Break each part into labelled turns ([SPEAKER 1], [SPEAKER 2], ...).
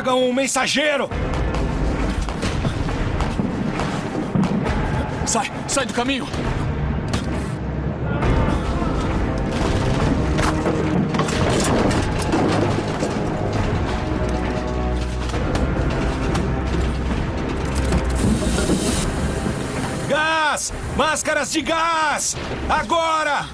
[SPEAKER 1] Tragam um mensageiro!
[SPEAKER 2] Sai do caminho!
[SPEAKER 1] Gás! Máscaras de gás! Agora!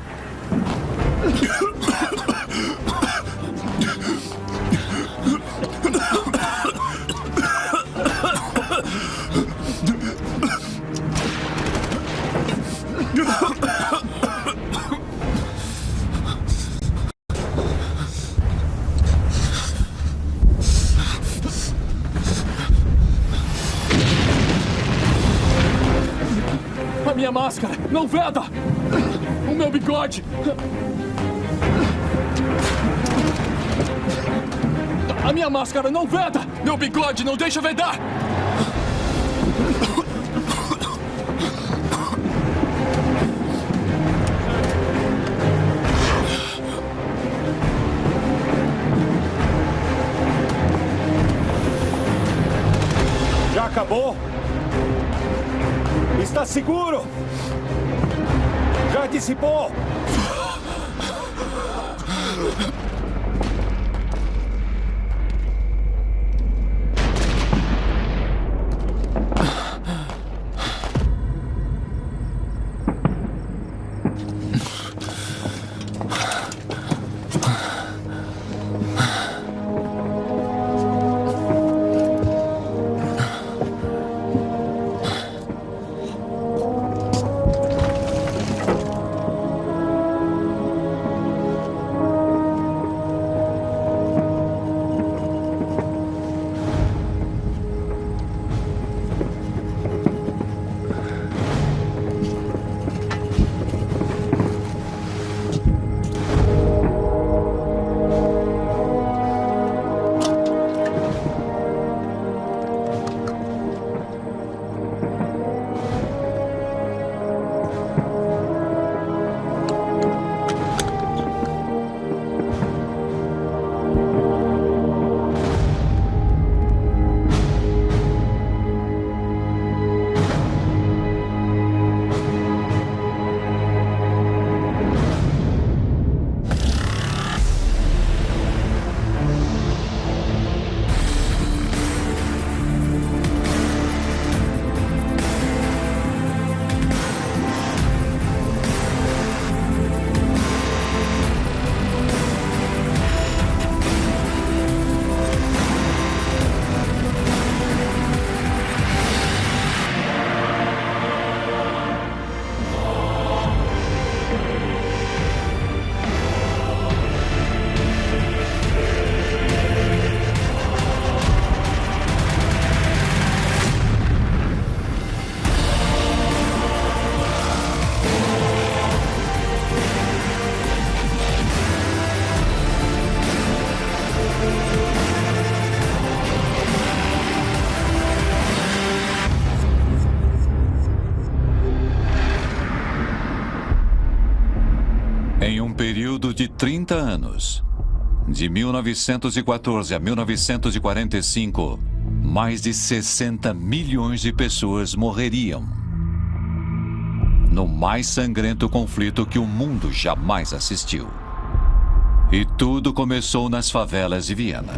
[SPEAKER 2] A minha máscara não veda! O meu bigode! A minha máscara não veda! Meu bigode não deixa vedar!
[SPEAKER 1] Já acabou? Está seguro? Já dissipou?
[SPEAKER 3] Em um período de 30 anos, de 1914 a 1945, mais de 60 milhões de pessoas morreriam no mais sangrento conflito que o mundo jamais assistiu. E tudo começou nas favelas de Viena.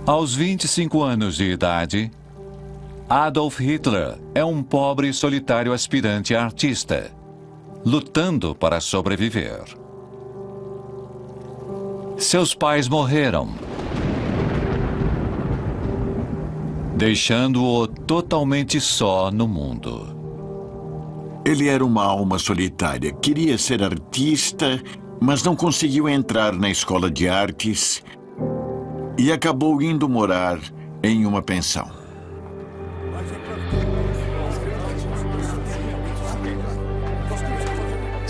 [SPEAKER 3] Aos 25 anos de idade, Adolf Hitler é um pobre e solitário aspirante a artista, lutando para sobreviver. Seus pais morreram, deixando-o totalmente só no mundo.
[SPEAKER 4] Ele era uma alma solitária. Queria ser artista, mas não conseguiu entrar na escola de artes e acabou indo morar em uma pensão.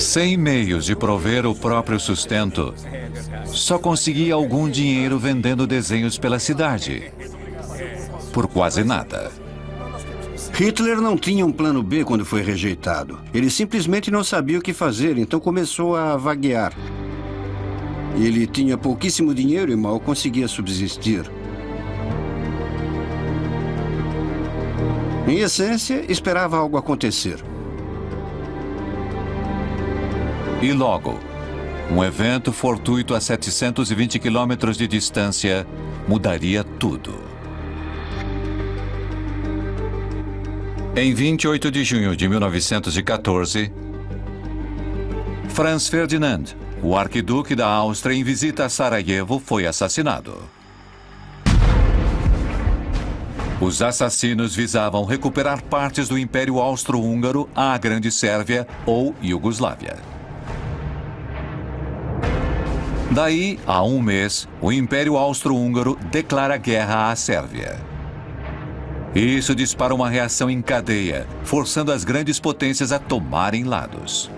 [SPEAKER 3] Sem meios de prover o próprio sustento, só conseguia algum dinheiro vendendo desenhos pela cidade. Por quase nada.
[SPEAKER 5] Hitler não tinha um plano B quando foi rejeitado. Ele simplesmente não sabia o que fazer, então começou a vaguear. Ele tinha pouquíssimo dinheiro e mal conseguia subsistir. Em essência, esperava algo acontecer.
[SPEAKER 3] E logo, um evento fortuito a 720 quilômetros de distância mudaria tudo. Em 28 de junho de 1914, Franz Ferdinand, o arquiduque da Áustria em visita a Sarajevo, foi assassinado. Os assassinos visavam recuperar partes do Império Austro-Húngaro à Grande Sérvia ou Iugoslávia. Daí a um mês, o Império Austro-Húngaro declara guerra à Sérvia. Isso dispara uma reação em cadeia, forçando as grandes potências a tomarem lados.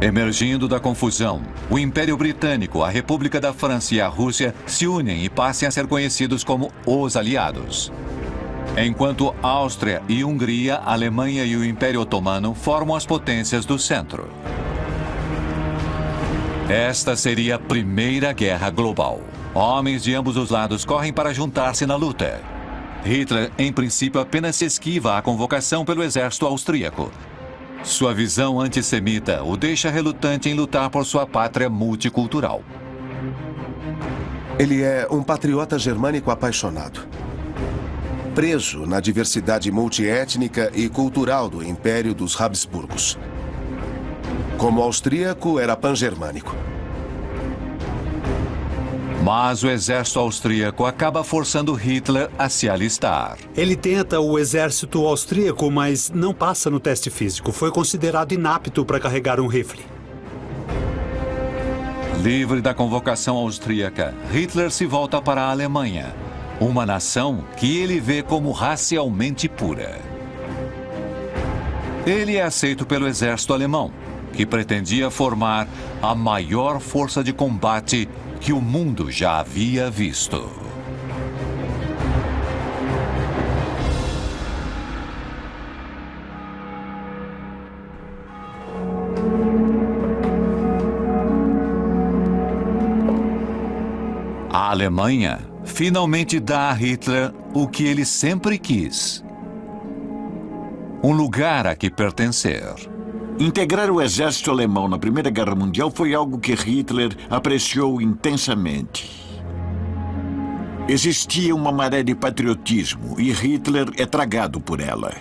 [SPEAKER 3] Emergindo da confusão, o Império Britânico, a República da França e a Rússia se unem e passam a ser conhecidos como os aliados. Enquanto Áustria e Hungria, a Alemanha e o Império Otomano formam as potências do centro. Esta seria a Primeira Guerra Global. Homens de ambos os lados correm para juntar-se na luta. Hitler, em princípio, apenas se esquiva à convocação pelo exército austríaco. Sua visão antissemita o deixa relutante em lutar por sua pátria multicultural.
[SPEAKER 6] Ele é um patriota germânico apaixonado. Preso na diversidade multiétnica e cultural do Império dos Habsburgos. Como austríaco, era pan-germânico.
[SPEAKER 3] Mas o exército austríaco acaba forçando Hitler a se alistar.
[SPEAKER 7] Ele tenta o exército austríaco, mas não passa no teste físico. Foi considerado inapto para carregar um rifle.
[SPEAKER 3] Livre da convocação austríaca, Hitler se volta para a Alemanha, uma nação que ele vê como racialmente pura. Ele é aceito pelo exército alemão, que pretendia formar a maior força de combate que o mundo já havia visto. A Alemanha finalmente dá a Hitler o que ele sempre quis: um lugar a que pertencer.
[SPEAKER 4] Integrar o exército alemão na Primeira Guerra Mundial foi algo que Hitler apreciou intensamente. Existia uma maré de patriotismo e Hitler é tragado por ela.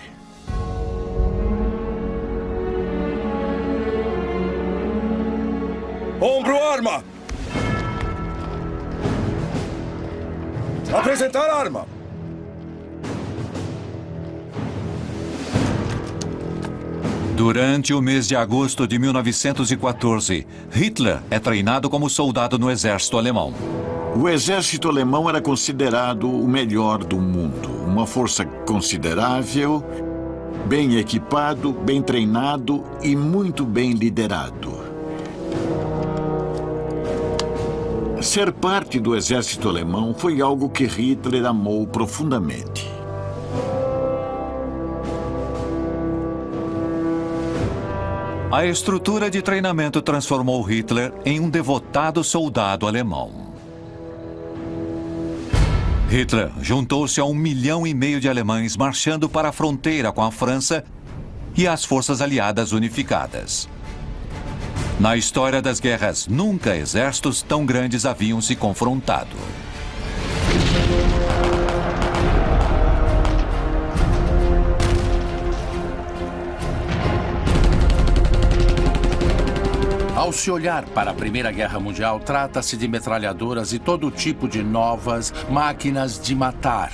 [SPEAKER 1] Ombro, arma! Apresentar arma!
[SPEAKER 3] Durante o mês de agosto de 1914, Hitler é treinado como soldado no exército alemão.
[SPEAKER 4] O exército alemão era considerado o melhor do mundo. Uma força considerável, bem equipado, bem treinado e muito bem liderado. Ser parte do exército alemão foi algo que Hitler amou profundamente.
[SPEAKER 3] A estrutura de treinamento transformou Hitler em um devotado soldado alemão. Hitler juntou-se a 1,5 milhão de alemães marchando para a fronteira com a França e as forças aliadas unificadas. Na história das guerras, nunca exércitos tão grandes haviam se confrontado.
[SPEAKER 8] se olhar para a Primeira Guerra Mundial, trata-se de metralhadoras e todo tipo de novas máquinas de matar.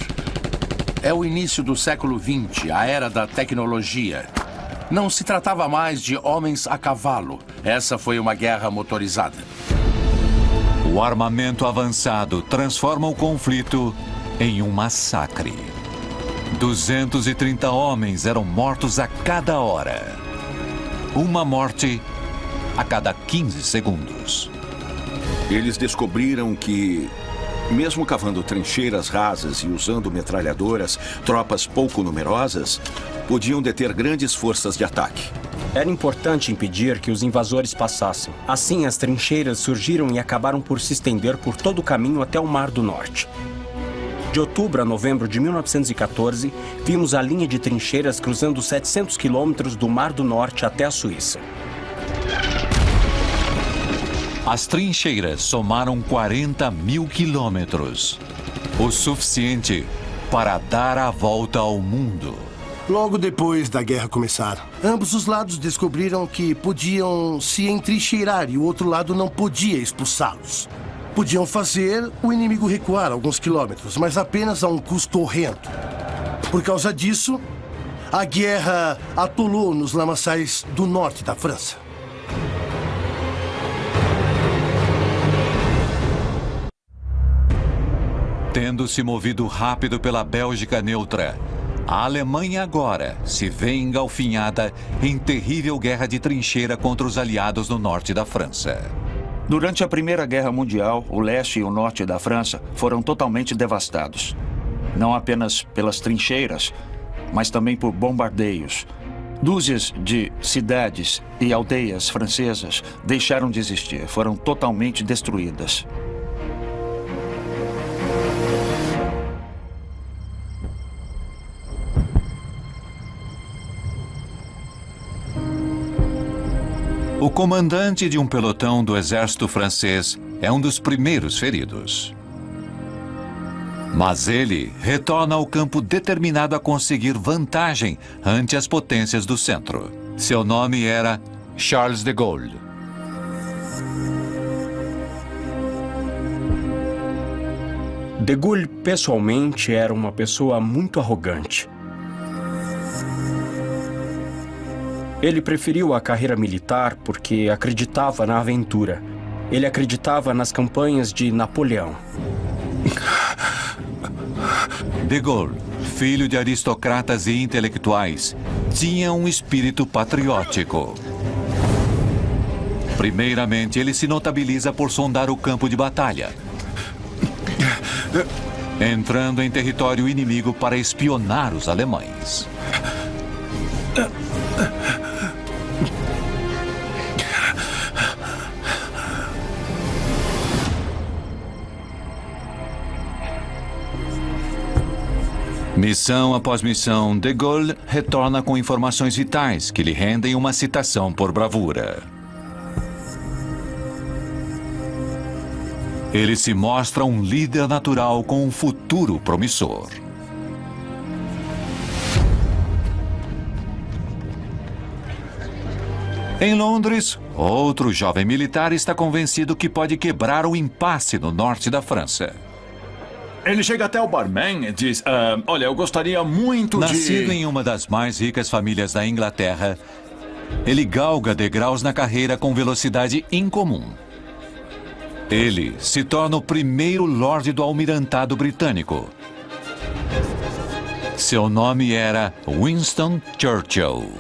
[SPEAKER 8] É o início do século XX, a era da tecnologia. Não se tratava mais de homens a cavalo. Essa foi uma guerra motorizada.
[SPEAKER 3] O armamento avançado transforma o conflito em um massacre. 230 homens eram mortos a cada hora. Uma morte a cada 15 segundos.
[SPEAKER 1] Eles descobriram que, mesmo cavando trincheiras rasas e usando metralhadoras, tropas pouco numerosas podiam deter grandes forças de ataque.
[SPEAKER 9] Era importante impedir que os invasores passassem. Assim, as trincheiras surgiram e acabaram por se estender por todo o caminho até o Mar do Norte. De outubro a novembro de 1914, vimos a linha de trincheiras cruzando 700 quilômetros do Mar do Norte até a Suíça.
[SPEAKER 3] As trincheiras somaram 40 mil quilômetros, o suficiente para dar a volta ao mundo.
[SPEAKER 10] Logo depois da guerra começar, ambos os lados descobriram que podiam se entrincheirar e o outro lado não podia expulsá-los. Podiam fazer o inimigo recuar alguns quilômetros, mas apenas a um custo horrendo. Por causa disso, a guerra atolou nos lamaçais do norte da França.
[SPEAKER 3] Tendo se movido rápido pela Bélgica neutra, a Alemanha agora se vê engalfinhada em terrível guerra de trincheira contra os aliados no norte da França.
[SPEAKER 11] Durante a Primeira Guerra Mundial, o leste e o norte da França foram totalmente devastados. Não apenas pelas trincheiras, mas também por bombardeios. Dúzias de cidades e aldeias francesas deixaram de existir, foram totalmente destruídas.
[SPEAKER 3] O comandante de um pelotão do exército francês é um dos primeiros feridos. Mas ele retorna ao campo determinado a conseguir vantagem ante as potências do centro. Seu nome era Charles de Gaulle.
[SPEAKER 9] De Gaulle, pessoalmente, era uma pessoa muito arrogante. Ele preferiu a carreira militar porque acreditava na aventura. Ele acreditava nas campanhas de Napoleão.
[SPEAKER 3] De Gaulle, filho de aristocratas e intelectuais, tinha um espírito patriótico. Primeiramente, ele se notabiliza por sondar o campo de batalha, entrando em território inimigo para espionar os alemães. Missão após missão, de Gaulle retorna com informações vitais que lhe rendem uma citação por bravura. Ele se mostra um líder natural com um futuro promissor. Em Londres, outro jovem militar está convencido que pode quebrar o impasse no norte da França.
[SPEAKER 1] Ele chega até o barman e diz, olha, eu gostaria muito
[SPEAKER 3] Nascido em uma das mais ricas famílias da Inglaterra, ele galga degraus na carreira com velocidade incomum. Ele se torna o primeiro Lorde do Almirantado Britânico. Seu nome era Winston Churchill.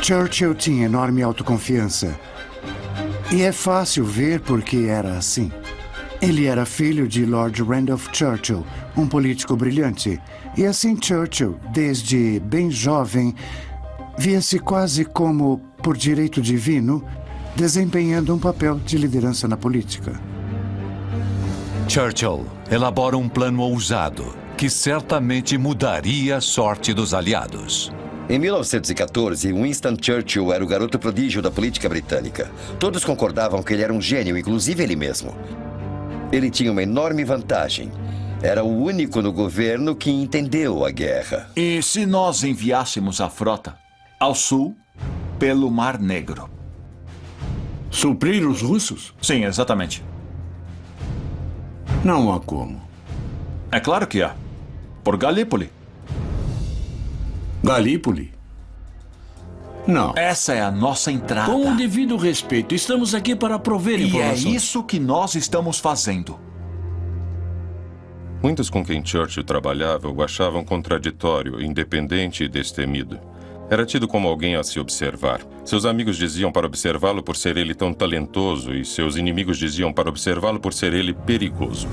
[SPEAKER 12] Churchill tinha enorme autoconfiança. E é fácil ver por que era assim. Ele era filho de Lord Randolph Churchill, um político brilhante. E assim Churchill, desde bem jovem, via-se quase como, por direito divino, desempenhando um papel de liderança na política.
[SPEAKER 3] Churchill elabora um plano ousado que certamente mudaria a sorte dos aliados.
[SPEAKER 13] Em 1914, Winston Churchill era o garoto prodígio da política britânica. Todos concordavam que ele era um gênio, inclusive ele mesmo. Ele tinha uma enorme vantagem. Era o único no governo que entendeu a guerra.
[SPEAKER 1] E se nós enviássemos a frota ao sul, pelo Mar Negro?
[SPEAKER 14] Suprir os russos?
[SPEAKER 11] Sim, exatamente.
[SPEAKER 14] Não há como.
[SPEAKER 11] É claro que há. Por Galípoli.
[SPEAKER 14] Galípoli? Não.
[SPEAKER 11] Essa é a nossa entrada.
[SPEAKER 14] Com o devido respeito, estamos aqui para prover informações.
[SPEAKER 11] E é isso que nós estamos fazendo.
[SPEAKER 15] Muitos com quem Churchill trabalhava o achavam contraditório, independente e destemido. Era tido como alguém a se observar. Seus amigos diziam para observá-lo por ser ele tão talentoso e seus inimigos diziam para observá-lo por ser ele perigoso.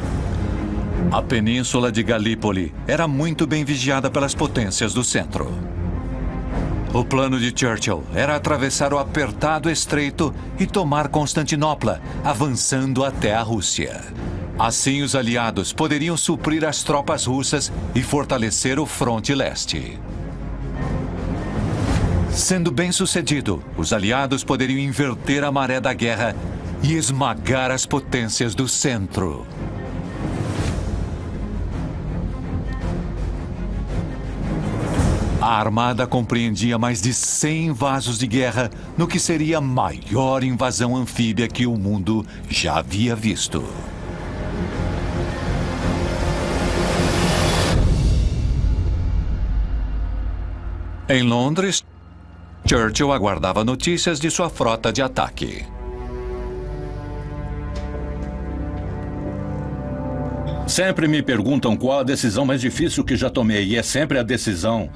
[SPEAKER 3] A península de Galípoli era muito bem vigiada pelas potências do centro. O plano de Churchill era atravessar o apertado estreito e tomar Constantinopla, avançando até a Rússia. Assim, os aliados poderiam suprir as tropas russas e fortalecer o fronte leste. Sendo bem-sucedido, os aliados poderiam inverter a maré da guerra e esmagar as potências do centro. A armada compreendia mais de 100 vasos de guerra no que seria a maior invasão anfíbia que o mundo já havia visto. Em Londres, Churchill aguardava notícias de sua frota de ataque.
[SPEAKER 16] Sempre me perguntam qual a decisão mais difícil que já tomei, e é sempre a decisão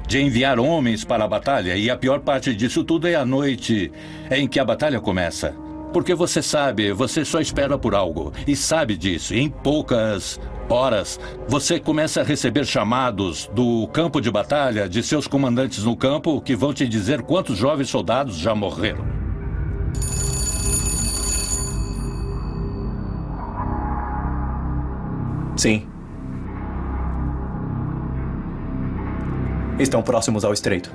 [SPEAKER 16] de enviar homens para a batalha, e a pior parte disso tudo é a noite em que a batalha começa. Porque você sabe, você só espera por algo, e sabe disso, e em poucas horas você começa a receber chamados do campo de batalha, de seus comandantes no campo, que vão te dizer quantos jovens soldados já morreram.
[SPEAKER 17] Sim. Estão próximos ao estreito.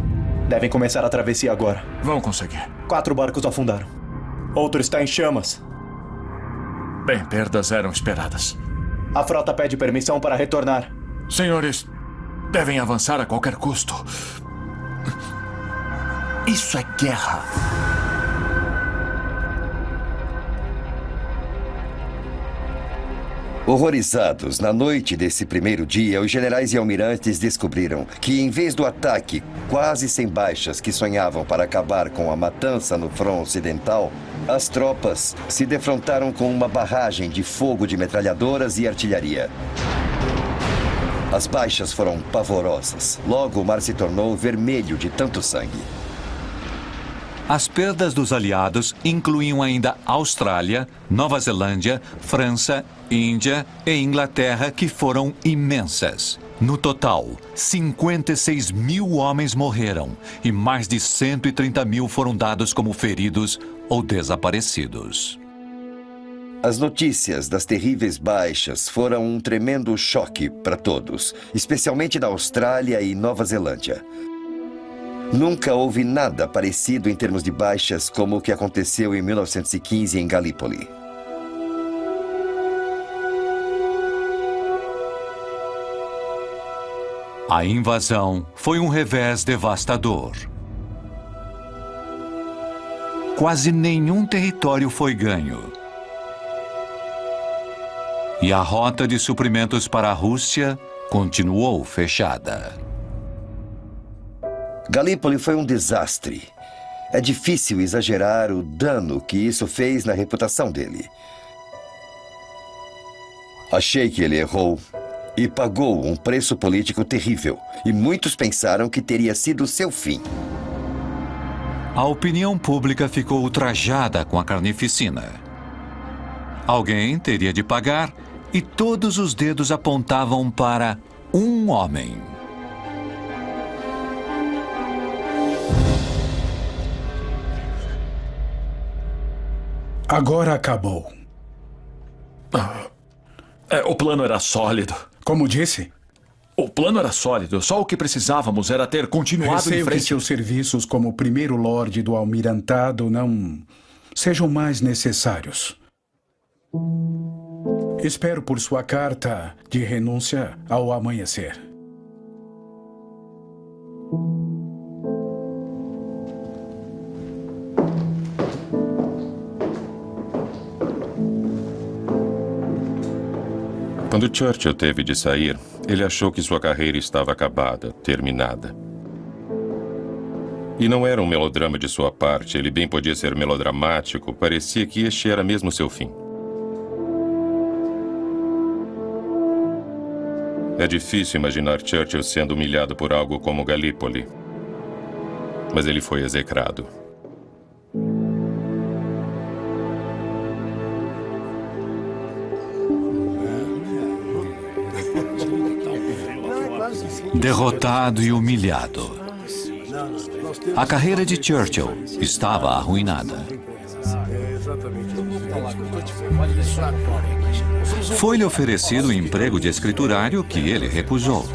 [SPEAKER 17] Devem começar a travessia agora.
[SPEAKER 11] Vão conseguir.
[SPEAKER 17] 4 barcos afundaram. Outro está em chamas.
[SPEAKER 11] Bem, perdas eram esperadas.
[SPEAKER 17] A frota pede permissão para retornar.
[SPEAKER 11] Senhores, devem avançar a qualquer custo. Isso é guerra.
[SPEAKER 13] Horrorizados, na noite desse primeiro dia, os generais e almirantes descobriram que, em vez do ataque, quase sem baixas que sonhavam para acabar com a matança no front ocidental, as tropas se defrontaram com uma barragem de fogo de metralhadoras e artilharia. As baixas foram pavorosas. Logo, o mar se tornou vermelho de tanto sangue.
[SPEAKER 3] As perdas dos aliados incluíam ainda Austrália, Nova Zelândia, França, Índia e Inglaterra, que foram imensas. No total, 56 mil homens morreram e mais de 130 mil foram dados como feridos ou desaparecidos.
[SPEAKER 13] As notícias das terríveis baixas foram um tremendo choque para todos, especialmente na Austrália e Nova Zelândia. Nunca houve nada parecido em termos de baixas como o que aconteceu em 1915 em Galípoli.
[SPEAKER 3] A invasão foi um revés devastador. Quase nenhum território foi ganho. E a rota de suprimentos para a Rússia continuou fechada.
[SPEAKER 13] Galípoli foi um desastre. É difícil exagerar o dano que isso fez na reputação dele. Achei que ele errou e pagou um preço político terrível. E muitos pensaram que teria sido seu fim.
[SPEAKER 3] A opinião pública ficou ultrajada com a carnificina. Alguém teria de pagar e todos os dedos apontavam para um homem.
[SPEAKER 18] Agora acabou.
[SPEAKER 11] O plano era sólido.
[SPEAKER 18] Como disse?
[SPEAKER 11] O plano era sólido. Só o que precisávamos era ter continuado em
[SPEAKER 18] Receio
[SPEAKER 11] frente.
[SPEAKER 18] que seus serviços como primeiro lorde do almirantado não sejam mais necessários. Espero por sua carta de renúncia ao amanhecer.
[SPEAKER 15] Quando Churchill teve de sair, ele achou que sua carreira estava acabada, terminada. E não era um melodrama de sua parte, ele bem podia ser melodramático, parecia que este era mesmo seu fim. É difícil imaginar Churchill sendo humilhado por algo como Galípoli. Mas ele foi execrado.
[SPEAKER 3] Derrotado e humilhado. A carreira de Churchill estava arruinada. Foi-lhe oferecido um emprego de escriturário que ele recusou.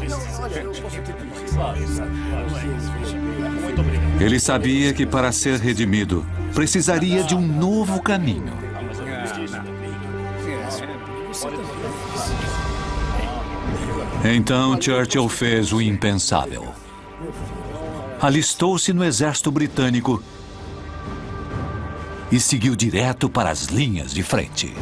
[SPEAKER 3] Ele sabia que para ser redimido, precisaria de um novo caminho. Então Churchill fez o impensável. Alistou-se no exército britânico e seguiu direto para as linhas de frente.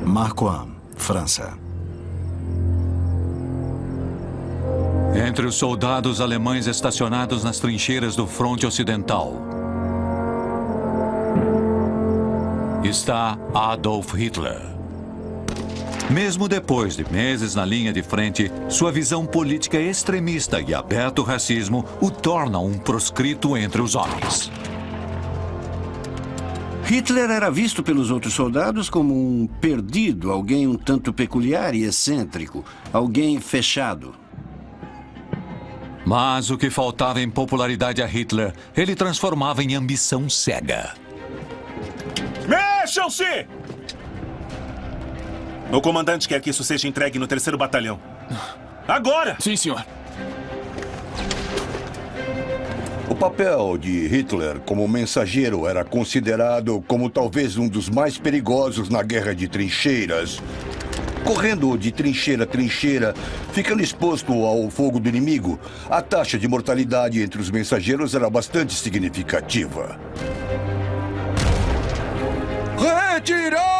[SPEAKER 19] Marcoing, França.
[SPEAKER 3] Entre os soldados alemães estacionados nas trincheiras do fronte ocidental está Adolf Hitler. Mesmo depois de meses na linha de frente, sua visão política extremista e aberto racismo o tornam um proscrito entre os homens.
[SPEAKER 5] Hitler era visto pelos outros soldados como um perdido, alguém um tanto peculiar e excêntrico, alguém fechado.
[SPEAKER 3] Mas o que faltava em popularidade a Hitler, ele transformava em ambição cega.
[SPEAKER 20] Mexam-se! O comandante quer que isso seja entregue no 3º Batalhão. Agora!
[SPEAKER 2] Sim, senhor.
[SPEAKER 21] O papel de Hitler como mensageiro era considerado como talvez um dos mais perigosos na guerra de trincheiras. Correndo de trincheira a trincheira, ficando exposto ao fogo do inimigo, a taxa de mortalidade entre os mensageiros era bastante significativa.
[SPEAKER 2] Retirada!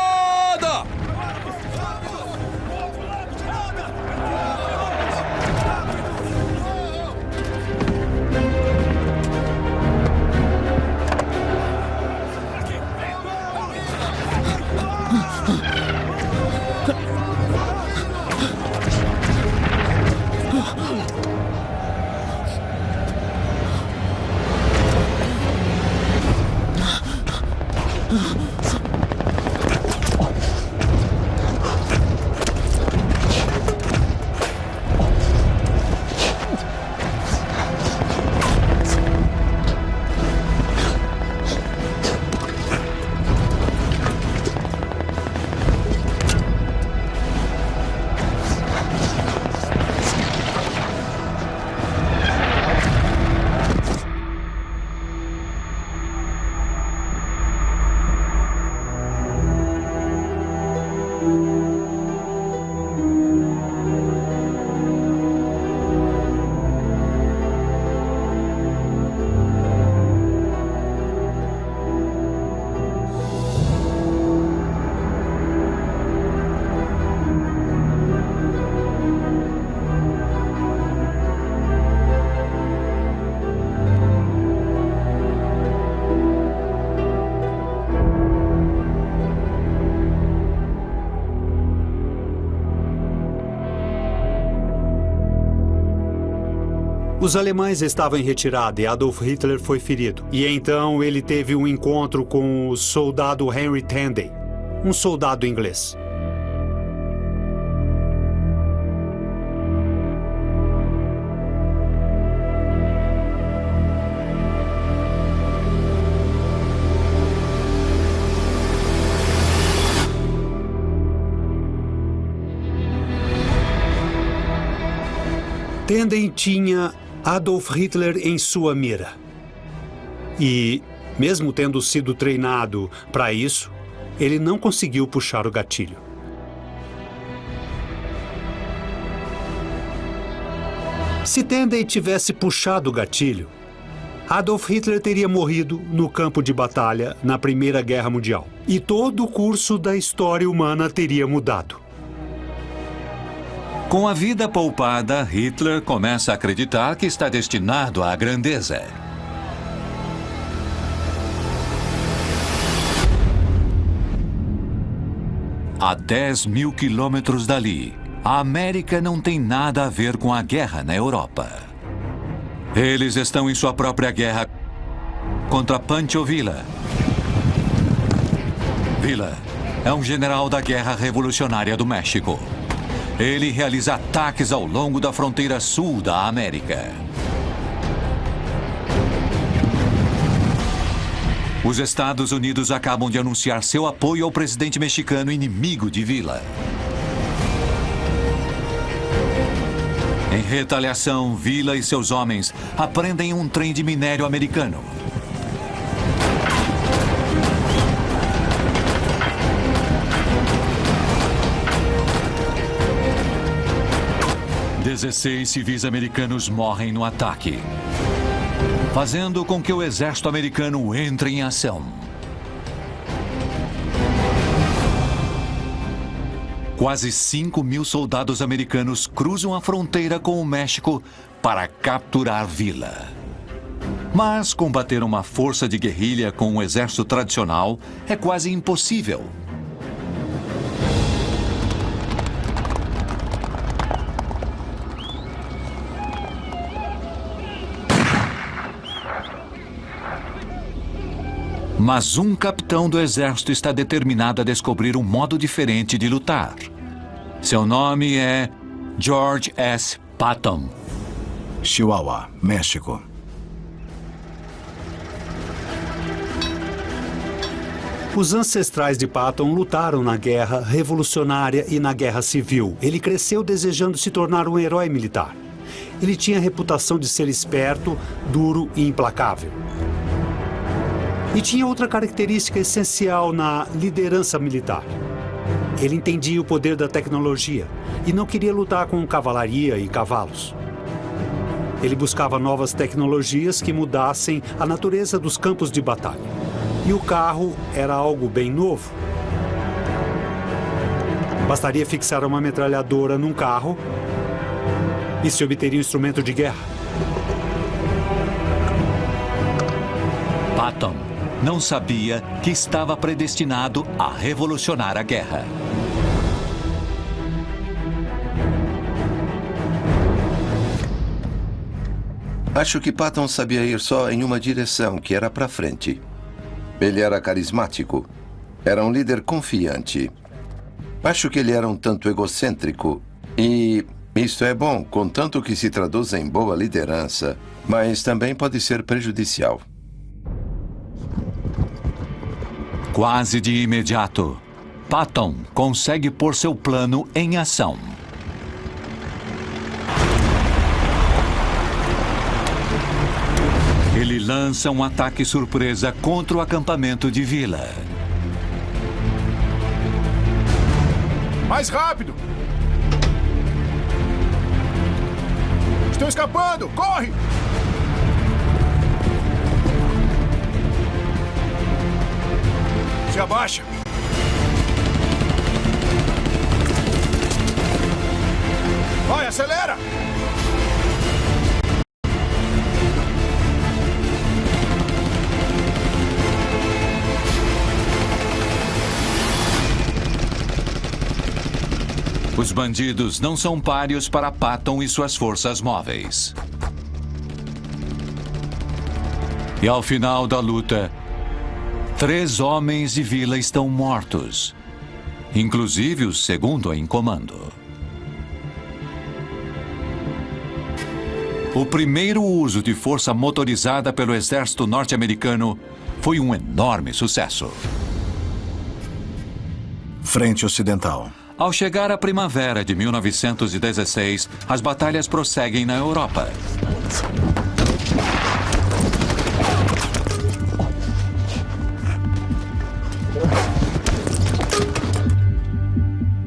[SPEAKER 7] Os alemães estavam em retirada e Adolf Hitler foi ferido. E então ele teve um encontro com o soldado Henry Tandy, um soldado inglês. Tandy tinha Adolf Hitler em sua mira. E, mesmo tendo sido treinado para isso, ele não conseguiu puxar o gatilho. Se Tandy tivesse puxado o gatilho, Adolf Hitler teria morrido no campo de batalha na Primeira Guerra Mundial. E todo o curso da história humana teria mudado.
[SPEAKER 3] Com a vida poupada, Hitler começa a acreditar que está destinado à grandeza. A 10 mil quilômetros dali, a América não tem nada a ver com a guerra na Europa. Eles estão em sua própria guerra contra Pancho Villa. Villa é um general da Guerra Revolucionária do México. Ele realiza ataques ao longo da fronteira sul da América. Os Estados Unidos acabam de anunciar seu apoio ao presidente mexicano inimigo de Villa. Em retaliação, Villa e seus homens apreendem um trem de minério americano. Dezesseis civis americanos morrem no ataque, fazendo com que o exército americano entre em ação. Quase 5 mil soldados americanos cruzam a fronteira com o México para capturar Villa. Mas combater uma força de guerrilha com um exército tradicional é quase impossível. Mas um capitão do exército está determinado a descobrir um modo diferente de lutar. Seu nome é George S. Patton.
[SPEAKER 19] Chihuahua, México.
[SPEAKER 7] Os ancestrais de Patton lutaram na Guerra Revolucionária e na Guerra Civil. Ele cresceu desejando se tornar um herói militar. Ele tinha a reputação de ser esperto, duro e implacável. E tinha outra característica essencial na liderança militar. Ele entendia o poder da tecnologia e não queria lutar com cavalaria e cavalos. Ele buscava novas tecnologias que mudassem a natureza dos campos de batalha. E o carro era algo bem novo. Bastaria fixar uma metralhadora num carro e se obteria um instrumento de guerra.
[SPEAKER 3] Patton não sabia que estava predestinado a revolucionar a guerra.
[SPEAKER 6] Acho que Patton sabia ir só em uma direção, que era para frente. Ele era carismático. Era um líder confiante. Acho que ele era um tanto egocêntrico. E isso é bom, contanto que se traduza em boa liderança, mas também pode ser prejudicial.
[SPEAKER 3] Quase de imediato, Patton consegue pôr seu plano em ação. Ele lança um ataque surpresa contra o acampamento de Villa.
[SPEAKER 22] Mais rápido! Estão escapando! Corre! Se abaixa! Vai, acelera!
[SPEAKER 3] Os bandidos não são páreos para Patton e suas forças móveis. E ao final da luta, 3 homens de Villa estão mortos, inclusive o segundo em comando. O primeiro uso de força motorizada pelo exército norte-americano foi um enorme sucesso.
[SPEAKER 19] Frente Ocidental.
[SPEAKER 3] Ao chegar à primavera de 1916, as batalhas prosseguem na Europa.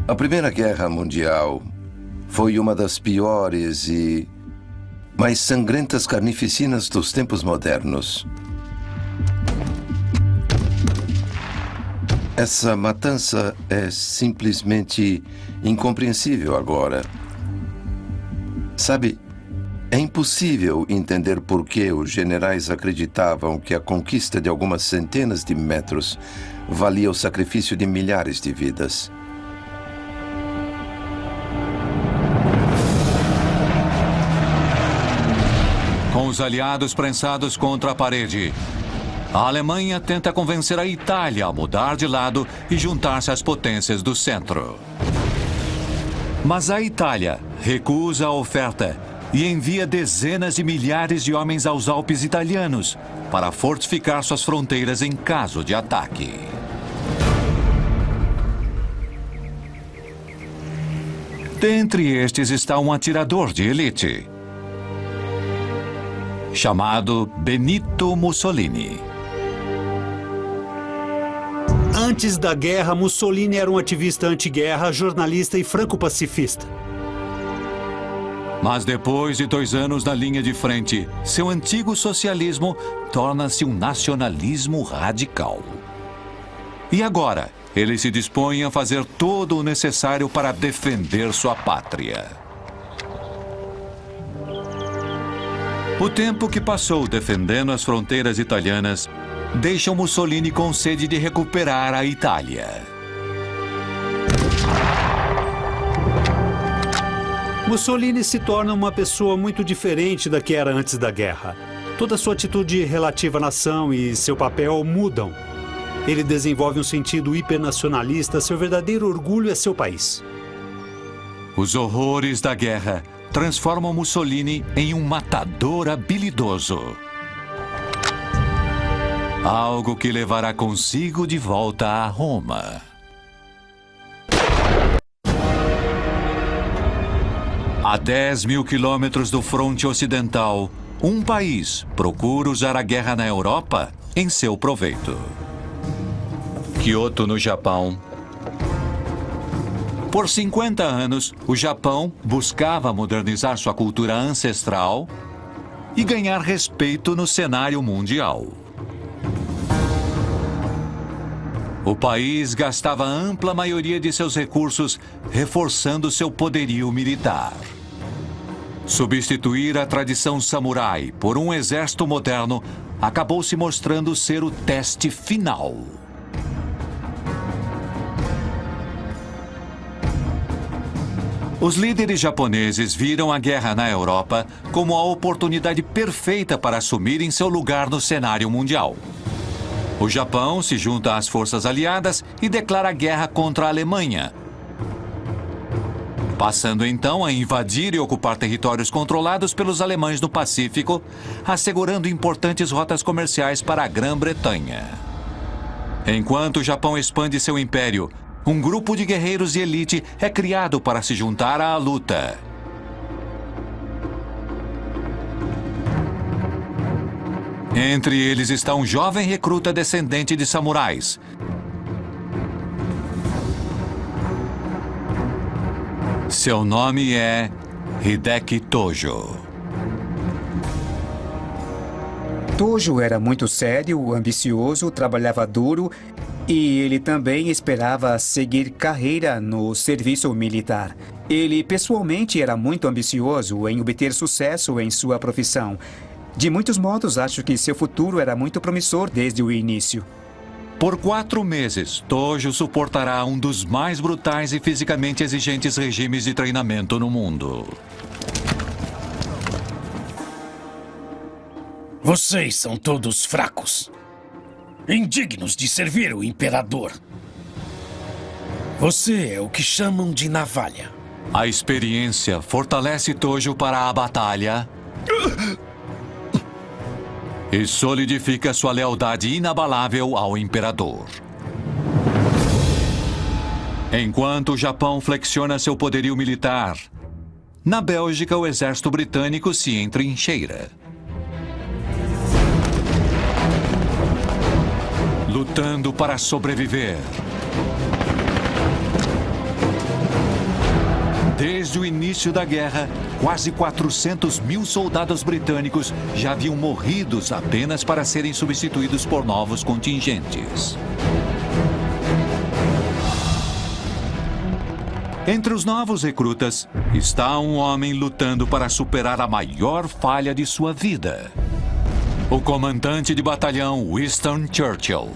[SPEAKER 6] A Primeira Guerra Mundial foi uma das piores e mais sangrentas carnificinas dos tempos modernos. Essa matança é simplesmente incompreensível agora. Sabe, é impossível entender por que os generais acreditavam que a conquista de algumas centenas de metros valia o sacrifício de milhares de vidas.
[SPEAKER 3] Com os aliados prensados contra a parede, a Alemanha tenta convencer a Itália a mudar de lado e juntar-se às potências do centro. Mas a Itália recusa a oferta e envia dezenas de milhares de homens aos Alpes italianos para fortificar suas fronteiras em caso de ataque. Dentre estes está um atirador de elite, chamado Benito Mussolini.
[SPEAKER 7] Antes da guerra, Mussolini era um ativista anti-guerra, jornalista e franco-pacifista.
[SPEAKER 3] Mas depois de 2 anos na linha de frente, seu antigo socialismo torna-se um nacionalismo radical. E agora, ele se dispõe a fazer todo o necessário para defender sua pátria. O tempo que passou defendendo as fronteiras italianas deixa Mussolini com sede de recuperar a Itália.
[SPEAKER 7] Mussolini se torna uma pessoa muito diferente da que era antes da guerra. Toda sua atitude relativa à nação e seu papel mudam. Ele desenvolve um sentido hipernacionalista, seu verdadeiro orgulho é seu país.
[SPEAKER 3] Os horrores da guerra transformam Mussolini em um matador habilidoso. Algo que levará consigo de volta a Roma. A 10.000 quilômetros do fronte ocidental, um país procura usar a guerra na Europa em seu proveito. Kyoto, no Japão. Por 50 anos, o Japão buscava modernizar sua cultura ancestral e ganhar respeito no cenário mundial. O país gastava a ampla maioria de seus recursos reforçando seu poderio militar. Substituir a tradição samurai por um exército moderno acabou se mostrando ser o teste final. Os líderes japoneses viram a guerra na Europa como a oportunidade perfeita para assumirem seu lugar no cenário mundial. O Japão se junta às forças aliadas e declara guerra contra a Alemanha, passando então a invadir e ocupar territórios controlados pelos alemães no Pacífico, assegurando importantes rotas comerciais para a Grã-Bretanha. Enquanto o Japão expande seu império, um grupo de guerreiros de elite é criado para se juntar à luta. Entre eles está um jovem recruta descendente de samurais. Seu nome é Hideki Tojo.
[SPEAKER 4] Tojo era muito sério, ambicioso, trabalhava duro e ele também esperava seguir carreira no serviço militar. Ele pessoalmente era muito ambicioso em obter sucesso em sua profissão. De muitos modos, acho que seu futuro era muito promissor desde o início.
[SPEAKER 3] Por 4 meses, Tojo suportará um dos mais brutais e fisicamente exigentes regimes de treinamento no mundo.
[SPEAKER 14] Vocês são todos fracos, indignos de servir o imperador. Você é o que chamam de navalha.
[SPEAKER 3] A experiência fortalece Tojo para a batalha e solidifica sua lealdade inabalável ao imperador. Enquanto o Japão flexiona seu poderio militar, na Bélgica o exército britânico se entrincheira, lutando para sobreviver. Desde o início da guerra, quase 400 mil soldados britânicos já haviam morrido apenas para serem substituídos por novos contingentes. Entre os novos recrutas está um homem lutando para superar a maior falha de sua vida. O comandante de batalhão Winston Churchill.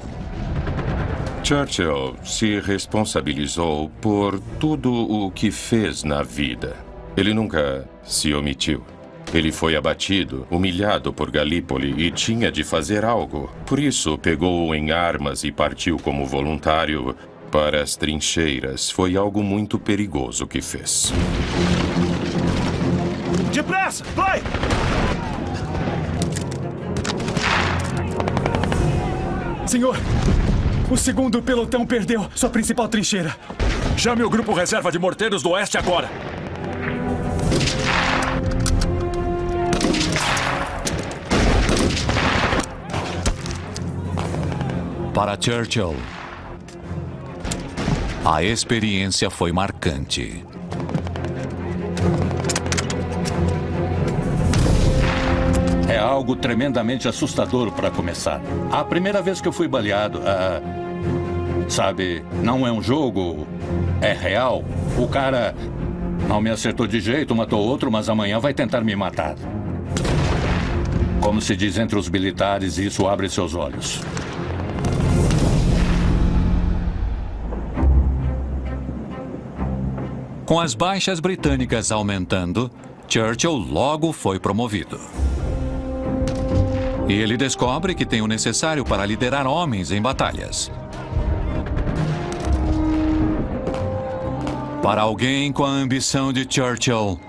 [SPEAKER 15] Churchill se responsabilizou por tudo o que fez na vida. Ele nunca se omitiu. Ele foi abatido, humilhado por Galípoli e tinha de fazer algo. Por isso, pegou em armas e partiu como voluntário para as trincheiras. Foi algo muito perigoso que fez.
[SPEAKER 22] Depressa! Vai!
[SPEAKER 2] Senhor, o segundo pelotão perdeu sua principal trincheira.
[SPEAKER 8] Chame o grupo reserva de morteiros do oeste agora.
[SPEAKER 3] Para Churchill, a experiência foi marcante.
[SPEAKER 16] É algo tremendamente assustador para começar. A primeira vez que eu fui baleado, sabe, não é um jogo, é real. O cara não me acertou de jeito, matou outro, mas amanhã vai tentar me matar. Como se diz entre os militares, isso abre seus olhos.
[SPEAKER 3] Com as baixas britânicas aumentando, Churchill logo foi promovido. E ele descobre que tem o necessário para liderar homens em batalhas. Para alguém com a ambição de Churchill,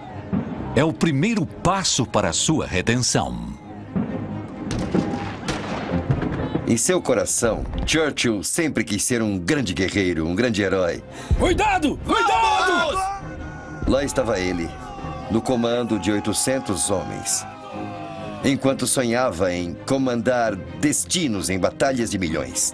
[SPEAKER 3] é o primeiro passo para a sua redenção.
[SPEAKER 13] Em seu coração, Churchill sempre quis ser um grande guerreiro, um grande herói.
[SPEAKER 14] Cuidado! Cuidado!
[SPEAKER 13] Lá estava ele, no comando de 800 homens, enquanto sonhava em comandar destinos em batalhas de milhões.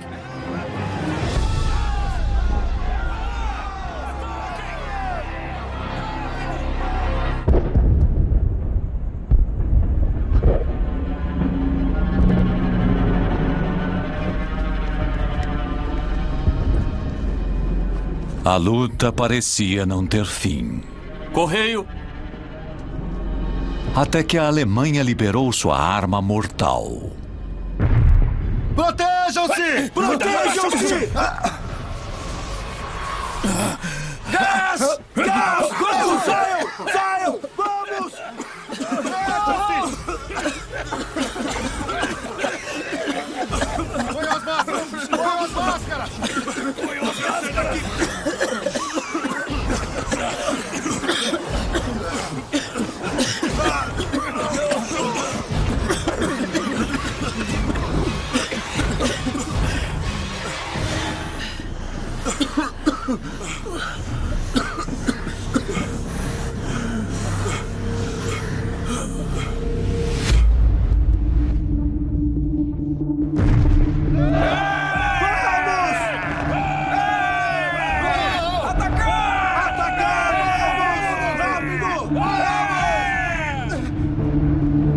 [SPEAKER 3] A luta parecia não ter fim.
[SPEAKER 8] Correio!
[SPEAKER 3] Até que a Alemanha liberou sua arma mortal.
[SPEAKER 22] Protejam-se! Protejam-se! Gás! Gás! Vamos! Saiam! Saiam! Vamos! Põe as máscaras! Põe as máscaras! Põe as máscaras!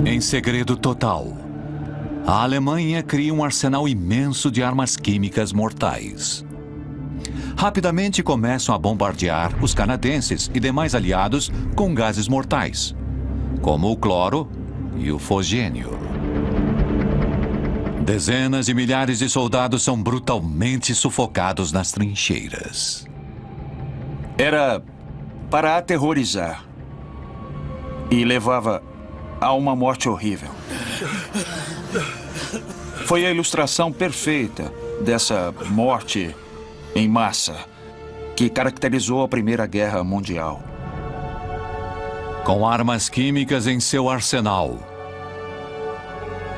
[SPEAKER 3] Em segredo total, a Alemanha cria um arsenal imenso de armas químicas mortais. Rapidamente começam a bombardear os canadenses e demais aliados com gases mortais, como o cloro e o fosgênio. Dezenas de milhares de soldados são brutalmente sufocados nas trincheiras.
[SPEAKER 11] Era para aterrorizar e levava a uma morte horrível. Foi a ilustração perfeita dessa morte em massa que caracterizou a Primeira Guerra Mundial.
[SPEAKER 3] Com armas químicas em seu arsenal,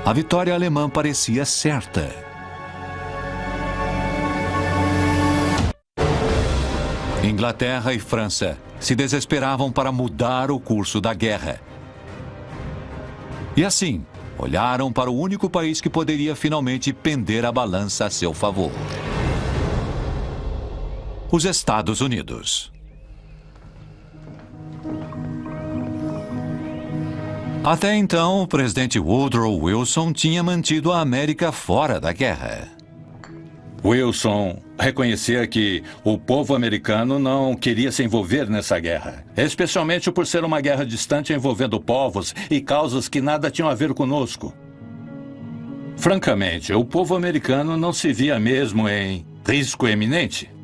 [SPEAKER 3] a vitória alemã parecia certa. Inglaterra e França se desesperavam para mudar o curso da guerra. E assim, olharam para o único país que poderia finalmente pender a balança a seu favor: os Estados Unidos. Até então, o presidente Woodrow Wilson tinha mantido a América fora da guerra.
[SPEAKER 16] Wilson reconhecia que o povo americano não queria se envolver nessa guerra, especialmente por ser uma guerra distante envolvendo povos e causas que nada tinham a ver conosco. Francamente, o povo americano não se via mesmo em risco eminente.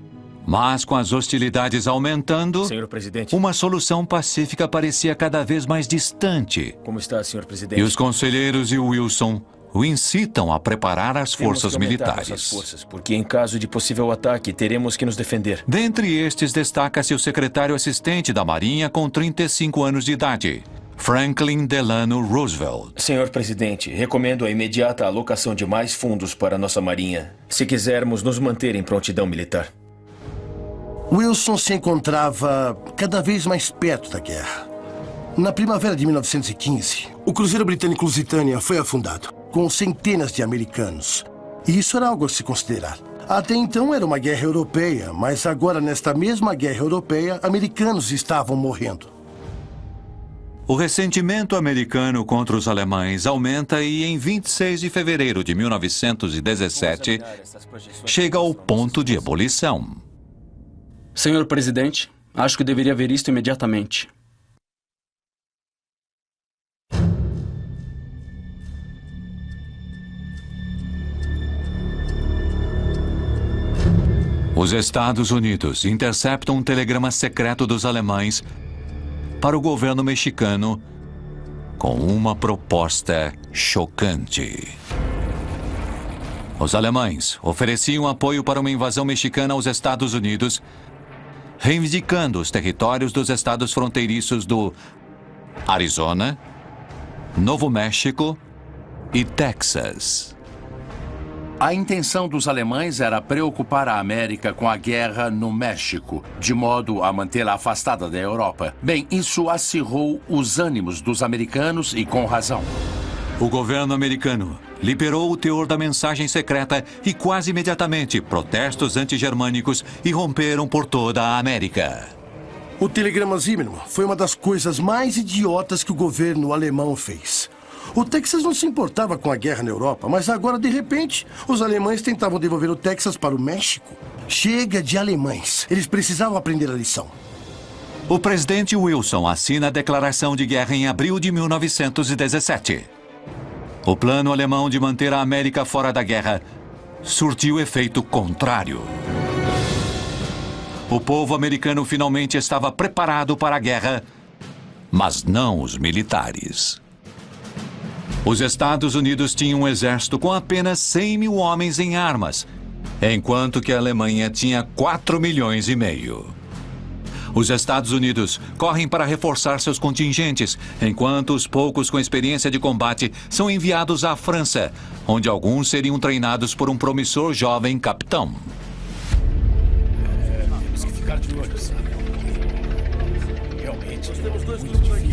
[SPEAKER 3] Mas com as hostilidades aumentando,
[SPEAKER 9] Senhor presidente,
[SPEAKER 3] uma solução pacífica parecia cada vez mais distante.
[SPEAKER 9] como está, senhor presidente?
[SPEAKER 3] E os conselheiros e Wilson o incitam a preparar as forças militares.
[SPEAKER 9] Nossas forças, porque em caso de possível ataque, teremos que nos defender.
[SPEAKER 3] Dentre estes, destaca-se o secretário assistente da Marinha com 35 anos de idade, Franklin Delano Roosevelt.
[SPEAKER 9] Senhor presidente, recomendo a imediata alocação de mais fundos para nossa Marinha, se quisermos nos manter em prontidão militar.
[SPEAKER 10] Wilson se encontrava cada vez mais perto da guerra. Na primavera de 1915, o cruzeiro britânico Lusitânia foi afundado, com centenas de americanos. E isso era algo a se considerar. Até então era uma guerra europeia, mas agora, nesta mesma guerra europeia, americanos estavam morrendo.
[SPEAKER 3] O ressentimento americano contra os alemães aumenta e, em 26 de fevereiro de 1917, chega ao ponto de ebulição.
[SPEAKER 23] Senhor presidente, acho que deveria ver isto imediatamente.
[SPEAKER 3] Os Estados Unidos interceptam um telegrama secreto dos alemães para o governo mexicano com uma proposta chocante. Os alemães ofereciam apoio para uma invasão mexicana aos Estados Unidos, reivindicando os territórios dos estados fronteiriços do Arizona, Novo México e Texas.
[SPEAKER 24] A intenção dos alemães era preocupar a América com a guerra no México, de modo a mantê-la afastada da Europa. Bem, isso acirrou os ânimos dos americanos e com razão.
[SPEAKER 3] O governo americano liberou o teor da mensagem secreta e quase imediatamente protestos antigermânicos irromperam por toda a América.
[SPEAKER 10] O telegrama Zimmermann foi uma das coisas mais idiotas que o governo alemão fez. O Texas não se importava com a guerra na Europa, mas agora, de repente, os alemães tentavam devolver o Texas para o México. Chega de alemães. Eles precisavam aprender a lição.
[SPEAKER 3] O presidente Wilson assina a declaração de guerra em abril de 1917. O plano alemão de manter a América fora da guerra surtiu efeito contrário. O povo americano finalmente estava preparado para a guerra, mas não os militares. Os Estados Unidos tinham um exército com apenas 100 mil homens em armas, enquanto que a Alemanha tinha 4,5 milhões. Os Estados Unidos correm para reforçar seus contingentes, enquanto os poucos com experiência de combate são enviados à França, onde alguns seriam treinados por um promissor jovem capitão.
[SPEAKER 14] Temos que ficar de olho, sabe? Realmente, nós temos dois grupos aqui,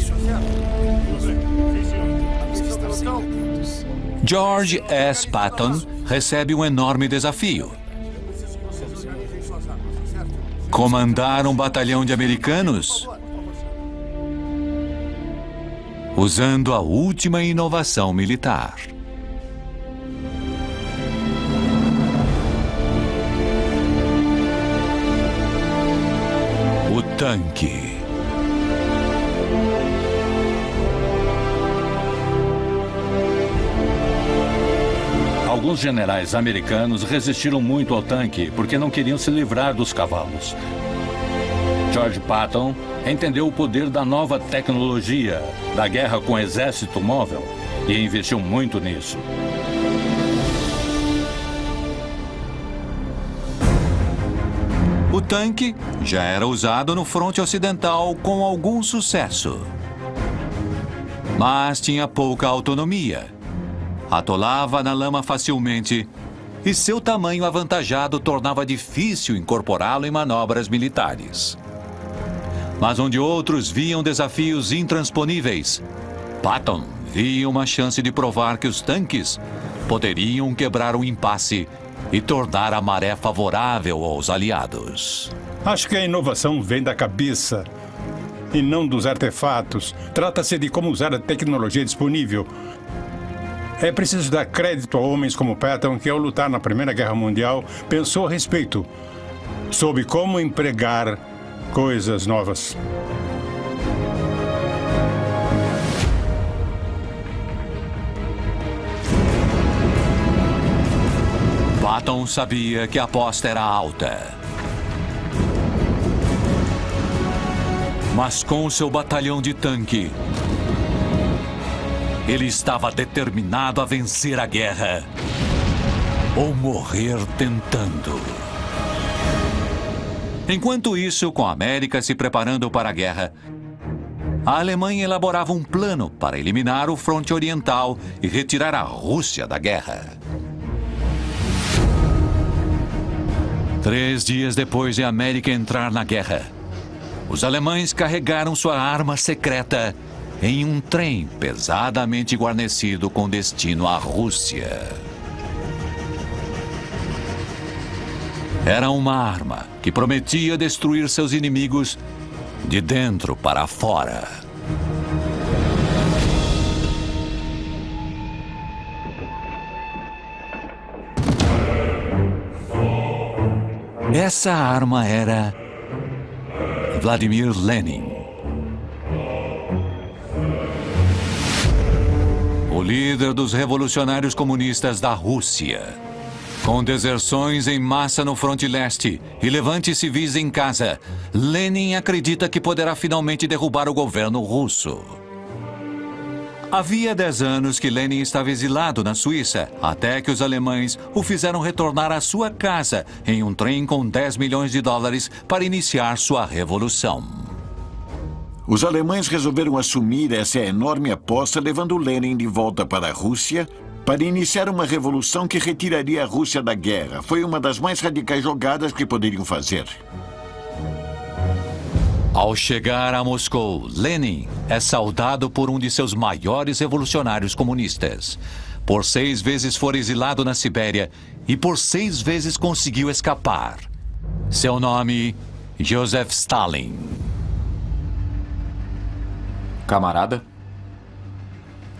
[SPEAKER 3] George S. Patton recebe um enorme desafio: comandar um batalhão de americanos usando a última inovação militar. O tanque.
[SPEAKER 16] Alguns generais americanos resistiram muito ao tanque porque não queriam se livrar dos cavalos. George Patton entendeu o poder da nova tecnologia, da guerra com exército móvel, e investiu muito nisso.
[SPEAKER 3] O tanque já era usado no fronte ocidental com algum sucesso, mas tinha pouca autonomia. Atolava na lama facilmente e seu tamanho avantajado tornava difícil incorporá-lo em manobras militares. Mas onde outros viam desafios intransponíveis, Patton via uma chance de provar que os tanques poderiam quebrar o impasse e tornar a maré favorável aos aliados.
[SPEAKER 18] Acho que a inovação vem da cabeça
[SPEAKER 1] e não dos artefatos. Trata-se de como usar a tecnologia disponível. É preciso dar crédito a homens como Patton, que ao lutar na Primeira Guerra Mundial, pensou a respeito sobre como empregar coisas novas.
[SPEAKER 3] Patton sabia que a aposta era alta. Mas com seu batalhão de tanque, ele estava determinado a vencer a guerra ou morrer tentando. Enquanto isso, com a América se preparando para a guerra, a Alemanha elaborava um plano para eliminar o fronte oriental e retirar a Rússia da guerra. 3 dias depois de a América entrar na guerra, os alemães carregaram sua arma secreta em um trem pesadamente guarnecido com destino à Rússia. Era uma arma que prometia destruir seus inimigos de dentro para fora. Essa arma era Vladimir Lenin, o líder dos revolucionários comunistas da Rússia. Com deserções em massa no fronte leste e levantes civis em casa, Lenin acredita que poderá finalmente derrubar o governo russo. Havia 10 anos que Lenin estava exilado na Suíça, até que os alemães o fizeram retornar à sua casa em um trem com 10 milhões de dólares para iniciar sua revolução.
[SPEAKER 5] Os alemães resolveram assumir essa enorme aposta, levando Lenin de volta para a Rússia para iniciar uma revolução que retiraria a Rússia da guerra. Foi uma das mais radicais jogadas que poderiam fazer.
[SPEAKER 3] Ao chegar a Moscou, Lenin é saudado por um de seus maiores revolucionários comunistas. Por 6 vezes foi exilado na Sibéria e por 6 vezes conseguiu escapar. Seu nome, Joseph Stalin.
[SPEAKER 12] Camarada?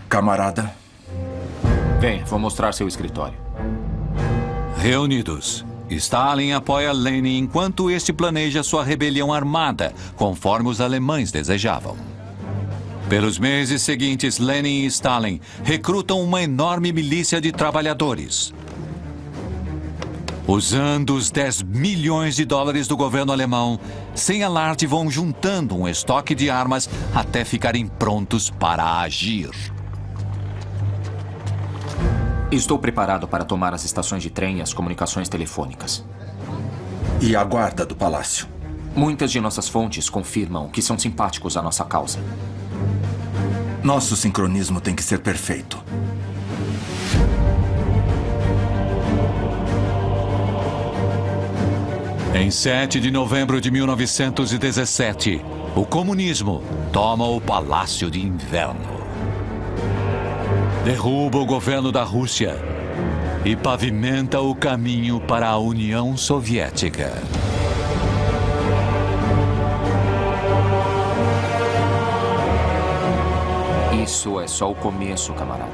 [SPEAKER 17] Camarada?
[SPEAKER 12] Vem, vou mostrar seu escritório.
[SPEAKER 3] Reunidos, Stalin apoia Lenin enquanto este planeja sua rebelião armada, conforme os alemães desejavam. Pelos meses seguintes, Lenin e Stalin recrutam uma enorme milícia de trabalhadores. Usando os 10 milhões de dólares do governo alemão, sem alarde vão juntando um estoque de armas até ficarem prontos para agir.
[SPEAKER 12] Estou preparado para tomar as estações de trem e as comunicações telefônicas.
[SPEAKER 17] E a guarda do palácio?
[SPEAKER 12] Muitas de nossas fontes confirmam que são simpáticos à nossa causa.
[SPEAKER 17] Nosso sincronismo tem que ser perfeito.
[SPEAKER 3] Em 7 de novembro de 1917, o comunismo toma o Palácio de Inverno. Derruba o governo da Rússia e pavimenta o caminho para a União Soviética.
[SPEAKER 12] Isso é só o começo, camarada.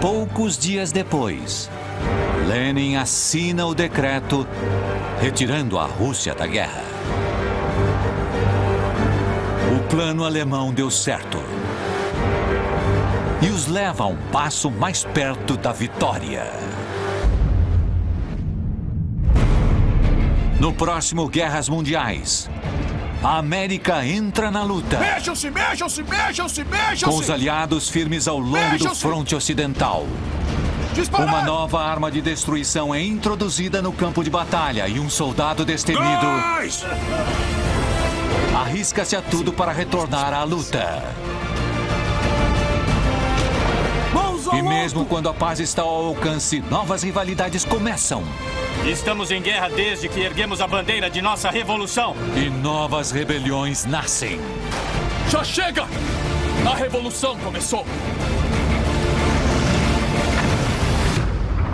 [SPEAKER 3] Poucos dias depois, Lenin assina o decreto retirando a Rússia da guerra. O plano alemão deu certo e os leva a um passo mais perto da vitória. No próximo Guerras Mundiais, a América entra na luta.
[SPEAKER 22] Mexam-se, mexam-se, mexam-se, mexam-se!
[SPEAKER 3] Com os aliados firmes ao longo do fronte ocidental.
[SPEAKER 22] Disparar!
[SPEAKER 3] Uma nova arma de destruição é introduzida no campo de batalha e um soldado destemido arrisca-se a tudo para retornar à luta. E mesmo quando a paz está ao alcance, novas rivalidades começam.
[SPEAKER 8] Estamos em guerra desde que erguemos a bandeira de nossa revolução.
[SPEAKER 3] E novas rebeliões nascem.
[SPEAKER 8] Já chega! A revolução começou.